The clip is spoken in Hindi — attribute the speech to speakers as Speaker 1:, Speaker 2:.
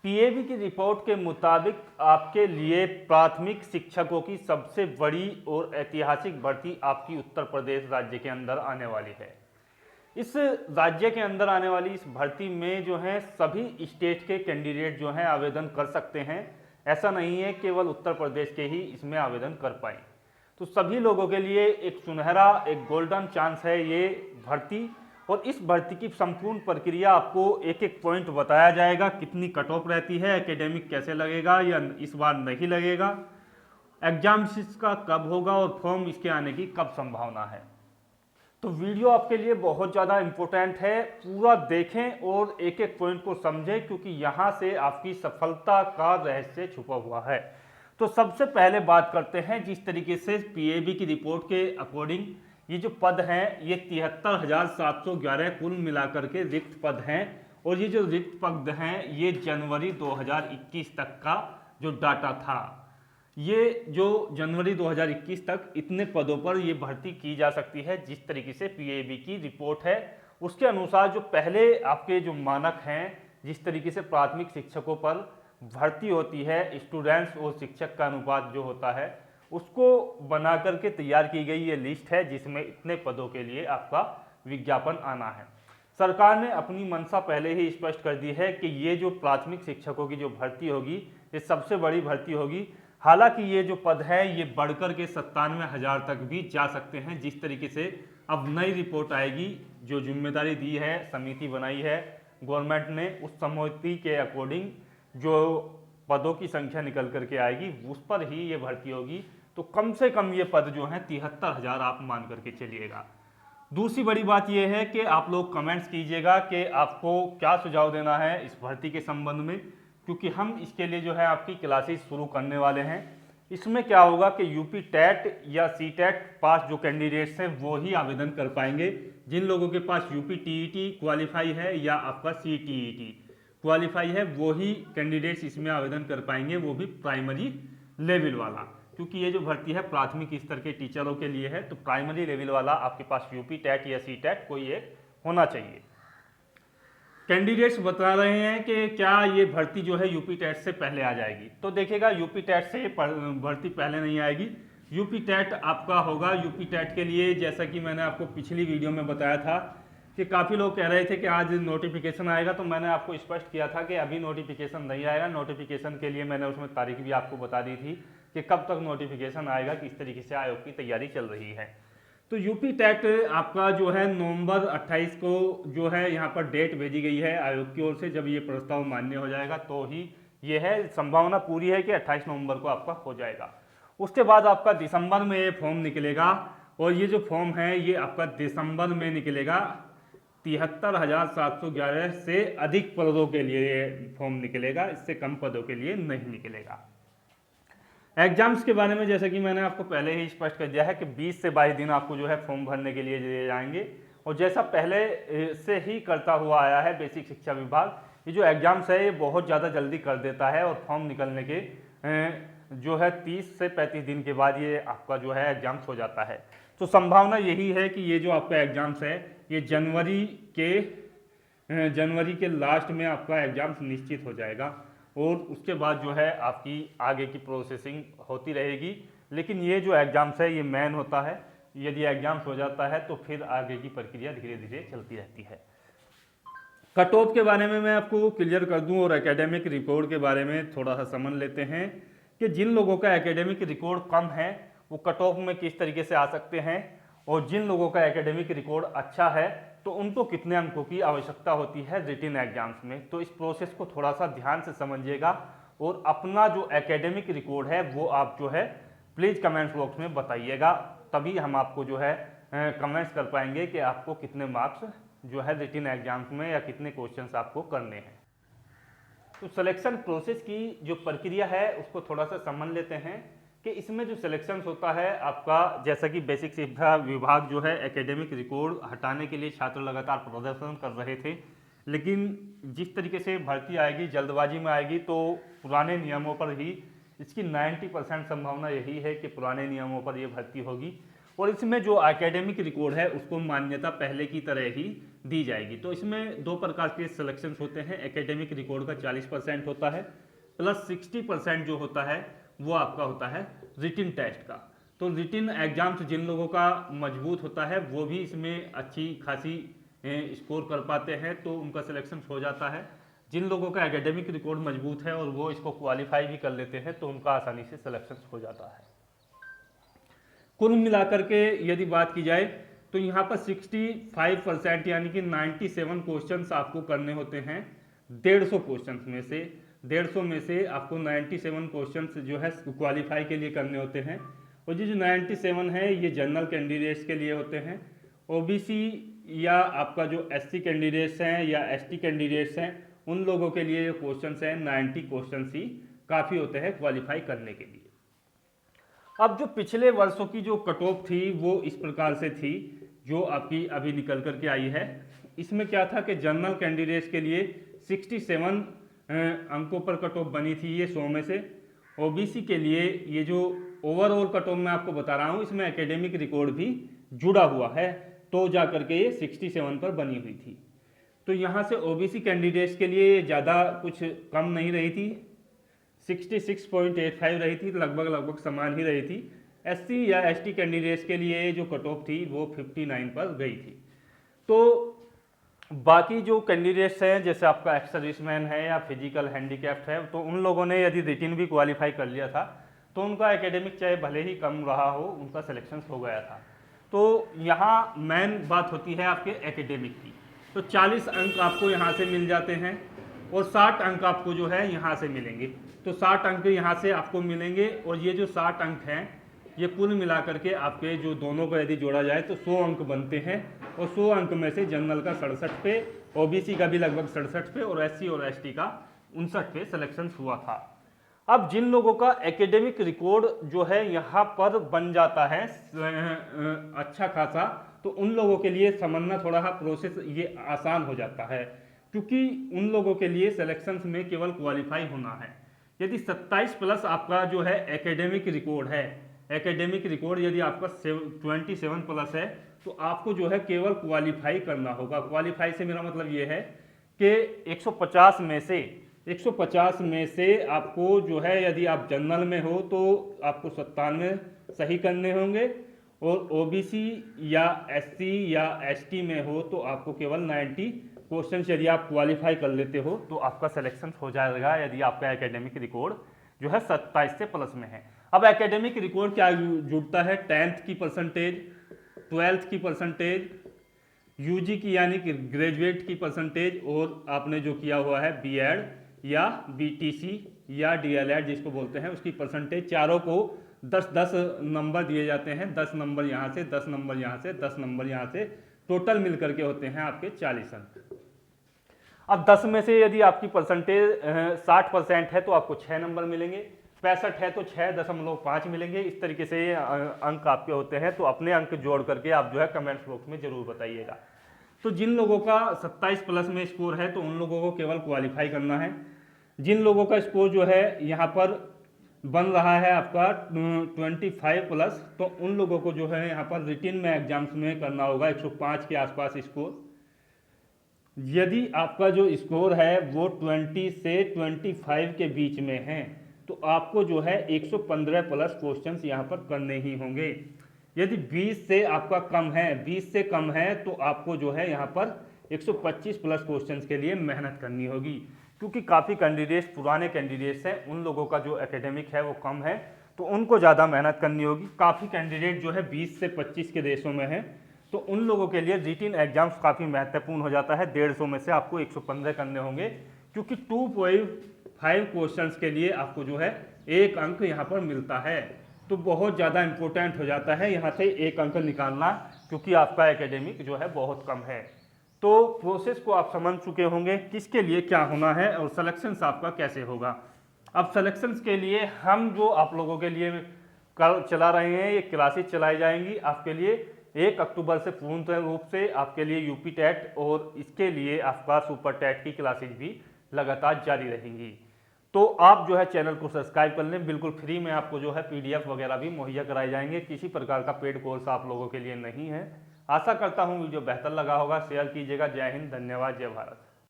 Speaker 1: पीएबी की रिपोर्ट के मुताबिक आपके लिए प्राथमिक शिक्षकों की सबसे बड़ी और ऐतिहासिक भर्ती आपकी उत्तर प्रदेश राज्य के अंदर आने वाली है। इस राज्य के अंदर आने वाली इस भर्ती में जो है सभी स्टेट के कैंडिडेट जो हैं आवेदन कर सकते हैं। ऐसा नहीं है केवल उत्तर प्रदेश के ही इसमें आवेदन कर पाए। तो सभी लोगों के लिए एक सुनहरा, एक गोल्डन चांस है ये भर्ती। और इस भर्ती की संपूर्ण प्रक्रिया आपको एक एक पॉइंट बताया जाएगा। कितनी कट ऑफ रहती है, एकेडमिक कैसे लगेगा या इस बार नहीं लगेगा, एग्जाम इसका कब होगा और फॉर्म इसके आने की कब संभावना है। तो वीडियो आपके लिए बहुत ज़्यादा इम्पोर्टेंट है, पूरा देखें और एक एक पॉइंट को समझें, क्योंकि यहाँ से आपकी सफलता का रहस्य छुपा हुआ है। तो सबसे पहले बात करते हैं जिस तरीके से पीएबी की रिपोर्ट के अकॉर्डिंग ये जो पद हैं ये 73,711 कुल मिलाकर के रिक्त पद हैं। और ये जो रिक्त पद हैं ये जनवरी 2021 तक का जो डाटा था, ये जो जनवरी 2021 तक इतने पदों पर ये भर्ती की जा सकती है। जिस तरीके से पीएबी की रिपोर्ट है उसके अनुसार जो पहले आपके जो मानक हैं, जिस तरीके से प्राथमिक शिक्षकों पर भर्ती होती है, स्टूडेंट्स और शिक्षक का अनुपात जो होता है उसको बना करके तैयार की गई ये लिस्ट है, जिसमें इतने पदों के लिए आपका विज्ञापन आना है। सरकार ने अपनी मंशा पहले ही स्पष्ट कर दी है कि ये जो प्राथमिक शिक्षकों की जो भर्ती होगी ये सबसे बड़ी भर्ती होगी। हालांकि ये जो पद है ये बढ़कर के 97,000 तक भी जा सकते हैं। जिस तरीके से अब नई रिपोर्ट आएगी, जो जिम्मेदारी दी है, समिति बनाई है गवर्नमेंट ने, उस समिति के अकॉर्डिंग जो पदों की संख्या निकल करके आएगी उस पर ही ये भर्ती होगी। तो कम से कम ये पद जो हैं 73,000 आप मान करके चलिएगा। दूसरी बड़ी बात यह है कि आप लोग कमेंट्स कीजिएगा कि आपको क्या सुझाव देना है इस भर्ती के संबंध में, क्योंकि हम इसके लिए जो है आपकी क्लासेस शुरू करने वाले हैं। इसमें क्या होगा कि यूपी टेट या सी टेट पास जो कैंडिडेट्स हैं वो ही आवेदन कर पाएंगे। जिन लोगों के पास यूपी टीईटी क्वालिफाई है या आपका सी टीईटी क्वालिफाई है वो ही कैंडिडेट्स इसमें आवेदन कर पाएंगे, वो भी प्राइमरी लेवल वाला, क्योंकि ये जो भर्ती है प्राथमिक स्तर के टीचरों के लिए है। तो प्राइमरी लेवल वाला आपके पास यूपी टेट या सी टेट कोई एक होना चाहिए। कैंडिडेट्स बता रहे हैं कि क्या ये भर्ती जो है यूपी टेट से पहले आ जाएगी। तो देखिएगा यूपी टेट से भर्ती पहले नहीं आएगी। यूपी टेट आपका होगा। यूपी टेट के लिए जैसा कि मैंने आपको पिछली वीडियो में बताया था कि काफ़ी लोग कह रहे थे कि आज नोटिफिकेशन आएगा, तो मैंने आपको स्पष्ट किया था कि अभी नोटिफिकेशन नहीं आएगा। नोटिफिकेशन के लिए मैंने उसमें तारीख भी आपको बता दी थी कि कब तक नोटिफिकेशन आएगा, किस तरीके से आयोग की तैयारी चल रही है। तो यूपी टेट आपका जो है नवंबर 28 को जो है यहाँ पर डेट भेजी गई है आयोग की ओर से। जब ये प्रस्ताव मान्य हो जाएगा तो ही ये है, संभावना पूरी है कि 28 नवंबर को आपका हो जाएगा। उसके बाद आपका दिसंबर में ये फॉर्म निकलेगा, और ये जो फॉर्म है ये आपका दिसंबर में निकलेगा। 73,711 से अधिक पदों के लिए फॉर्म निकलेगा, इससे कम पदों के लिए नहीं निकलेगा। एग्जाम्स के बारे में जैसे कि मैंने आपको पहले ही स्पष्ट कर दिया है कि 20 से 22 दिन आपको जो है फॉर्म भरने के लिए दिए जाएंगे। और जैसा पहले से ही करता हुआ आया है बेसिक शिक्षा विभाग, ये जो एग्जाम्स है ये बहुत ज़्यादा जल्दी कर देता है। और फॉर्म निकलने के जो है 30 से 35 दिन के बाद ये आपका जो है एग्जाम्स हो जाता है। तो संभावना यही है कि ये जो आपका एग्जाम्स है ये जनवरी के लास्ट में आपका एग्जाम्स निश्चित हो जाएगा। और उसके बाद जो है आपकी आगे की प्रोसेसिंग होती रहेगी। लेकिन ये जो एग्जाम्स है ये मेन होता है। यदि एग्जाम्स हो जाता है तो फिर आगे की प्रक्रिया धीरे धीरे चलती रहती है। कट ऑफ के बारे में मैं आपको क्लियर कर दूं और एकेडमिक रिकॉर्ड के बारे में थोड़ा सा समझ लेते हैं कि जिन लोगों का एकेडमिक रिकॉर्ड कम है वो कट ऑफ में किस तरीके से आ सकते हैं, और जिन लोगों का एकेडमिक रिकॉर्ड अच्छा है तो उनको कितने अंकों की आवश्यकता होती है रिटन एग्जाम्स में। तो इस प्रोसेस को थोड़ा सा ध्यान से समझिएगा और अपना जो एकेडमिक रिकॉर्ड है वो आप जो है प्लीज़ कमेंट्स बॉक्स में बताइएगा, तभी हम आपको जो है कमेंट्स कर पाएंगे कि आपको कितने मार्क्स जो है रिटन एग्जाम्स में या कितने क्वेश्चंस आपको करने हैं। तो सिलेक्शन प्रोसेस की जो प्रक्रिया है उसको थोड़ा सा समझ लेते हैं कि इसमें जो सिलेक्शंस होता है आपका, जैसा कि बेसिक शिक्षा विभाग जो है एकेडमिक रिकॉर्ड हटाने के लिए छात्र लगातार प्रदर्शन कर रहे थे। लेकिन जिस तरीके से भर्ती आएगी जल्दबाजी में आएगी तो पुराने नियमों पर ही इसकी 90% संभावना यही है कि पुराने नियमों पर ये भर्ती होगी। और इसमें जो एकेडमिक रिकॉर्ड है उसको मान्यता पहले की तरह ही दी जाएगी। तो इसमें दो प्रकार के सिलेक्शन होते हैं, एकेडमिक रिकॉर्ड का 40% होता है प्लस 60% जो होता है वो आपका होता है रिटिन टेस्ट का। तो रिटिन एग्जाम्स जिन लोगों का मजबूत होता है वो भी इसमें अच्छी खासी स्कोर कर पाते हैं, तो उनका सिलेक्शन हो जाता है। जिन लोगों का एकेडमिक रिकॉर्ड मजबूत है और वो इसको क्वालिफाई भी कर लेते हैं तो उनका आसानी से सिलेक्शन हो जाता है। कुल मिलाकर के यदि बात की जाए तो यहाँ पर 65% यानी कि 97 क्वेश्चंस आपको करने होते हैं 150 क्वेश्चंस में से। 150 में से आपको 97 क्वेश्चंस जो है क्वालिफाई के लिए करने होते हैं, और ये जो 97 है ये जनरल कैंडिडेट्स के लिए होते हैं। ओबीसी या आपका जो एससी कैंडिडेट्स हैं या एसटी कैंडिडेट्स हैं उन लोगों के लिए जो क्वेश्चंस हैं 90 क्वेश्चंस ही काफ़ी होते हैं क्वालिफाई करने के लिए। अब जो पिछले वर्षों की जो कट ऑफ थी वो इस प्रकार से थी जो आपकी अभी निकल करके आई है। इसमें क्या था कि जनरल कैंडिडेट्स के लिए 67 अंकों पर कट ऑफ बनी थी ये 100 में से। ओबीसी के लिए ये जो ओवरऑल कट ऑफ मैं आपको बता रहा हूँ इसमें एकेडमिक रिकॉर्ड भी जुड़ा हुआ है, तो जा करके ये 67 पर बनी हुई थी। तो यहाँ से ओबीसी कैंडिडेट्स के लिए ज़्यादा कुछ कम नहीं रही थी, 66.85 रही थी, लगभग समान ही रही थी। एससी या एसटी कैंडिडेट्स के लिए जो कट ऑफ थी वो 59 पर गई थी। तो बाकी जो कैंडिडेट्स हैं जैसे आपका एक्स सर्विसमैन है या फिजिकल हैंडीकैप्ड है, तो उन लोगों ने यदि रिटिन भी क्वालिफाई कर लिया था तो उनका एकेडमिक चाहे भले ही कम रहा हो उनका सिलेक्शन हो गया था। तो यहाँ मेन बात होती है आपके एकेडमिक की। तो 40 अंक आपको यहाँ से मिल जाते हैं और 60 अंक आपको जो है यहाँ से मिलेंगे। तो 60 अंक यहाँ से आपको मिलेंगे और ये जो 60 अंक हैं ये कुल मिलाकर के आपके जो दोनों को यदि जोड़ा जाए तो 100 अंक बनते हैं, और 100 अंक में से जनरल का 67 पे, ओबीसी का भी लगभग 67 पे और एससी और एसटी का 59 पे सिलेक्शन हुआ था। अब जिन लोगों का एकेडमिक रिकॉर्ड जो है यहाँ पर बन जाता है अच्छा खासा, तो उन लोगों के लिए समझना थोड़ा प्रोसेस ये आसान हो जाता है, क्योंकि उन लोगों के लिए सिलेक्शंस में केवल क्वालिफाई होना है। यदि 27 प्लस आपका जो है एकेडमिक रिकॉर्ड है, एकेडमिक रिकॉर्ड यदि आपका 27 प्लस है तो आपको जो है केवल क्वालिफाई करना होगा। क्वालिफाई से मेरा मतलब ये है कि 150 में से आपको जो है यदि आप जनरल में हो तो आपको 97 सही करने होंगे, और ओबीसी या एससी या एसटी में हो तो आपको केवल 90 क्वेश्चन यदि आप क्वालिफाई कर लेते हो तो आपका सिलेक्शन हो जाएगा, यदि आपका एकेडमिक रिकॉर्ड जो है 27 से प्लस में है। अब एकेडमिक रिकॉर्ड क्या जुड़ता है, 10th की परसेंटेज, 12th की परसेंटेज, यूजी की यानी कि ग्रेजुएट की परसेंटेज, और आपने जो किया हुआ है बीएड या बीटीसी या डीएलएड जिसको बोलते हैं उसकी परसेंटेज, चारों को 10-10 नंबर दिए जाते हैं। 10 नंबर यहाँ से, 10 नंबर यहाँ से, 10 नंबर यहाँ से, टोटल मिलकर के होते हैं आपके 40 अंक। अब 10 में से यदि आपकी परसेंटेज 60% है तो आपको 6 नंबर मिलेंगे, 65 है तो 6.5 मिलेंगे। इस तरीके से अंक आपके होते हैं। तो अपने अंक जोड़ करके आप जो है कमेंट्स बॉक्स में जरूर बताइएगा। तो जिन लोगों का 27 प्लस में स्कोर है तो उन लोगों को केवल क्वालिफाई करना है। जिन लोगों का स्कोर जो है यहाँ पर बन रहा है आपका 25 प्लस, तो उन लोगों को जो है यहाँ पर रिटिन में एग्जाम्स में करना होगा 105 के आसपास स्कोर। यदि आपका जो स्कोर है वो 20 से 25 के बीच में है तो आपको जो है 115 प्लस क्वेश्चंस यहाँ पर करने ही होंगे। यदि 20 से आपका कम है, 20 से कम है तो आपको जो है यहाँ पर 125 प्लस क्वेश्चंस के लिए मेहनत करनी होगी, क्योंकि काफ़ी कैंडिडेट्स पुराने कैंडिडेट्स हैं, उन लोगों का जो एकेडमिक है वो कम है तो उनको ज़्यादा मेहनत करनी होगी। काफ़ी कैंडिडेट जो है 20 से 25 के रेशो में है, तो उन लोगों के लिए रिटिन एग्जाम्स काफ़ी महत्वपूर्ण हो जाता है। 150 में से आपको 115 करने होंगे, क्योंकि 2.5 क्वेश्चंस के लिए आपको जो है 1 अंक यहाँ पर मिलता है। तो बहुत ज़्यादा इंपॉर्टेंट हो जाता है यहाँ से 1 अंक निकालना, क्योंकि आपका एकेडमिक जो है बहुत कम है। तो प्रोसेस को आप समझ चुके होंगे किसके लिए क्या होना है और सिलेक्शंस आपका कैसे होगा। अब सिलेक्शंस के लिए हम जो आप लोगों के लिए चला रहे हैं, ये क्लासेस चलाई जाएंगी आपके लिए 1 अक्टूबर से पूर्ण रूप से आपके लिए यूपी टेट, और इसके लिए आपका सुपर टेट की क्लासेज भी लगातार जारी रहेंगी। तो आप जो है चैनल को सब्सक्राइब कर लें, बिल्कुल फ्री में आपको जो है PDF वगैरह भी मुहैया कराए जाएंगे। किसी प्रकार का पेड कोर्स आप लोगों के लिए नहीं है, आशा करता हूँ वीडियो बेहतर लगा होगा। शेयर कीजिएगा। जय हिंद, धन्यवाद, जय भारत।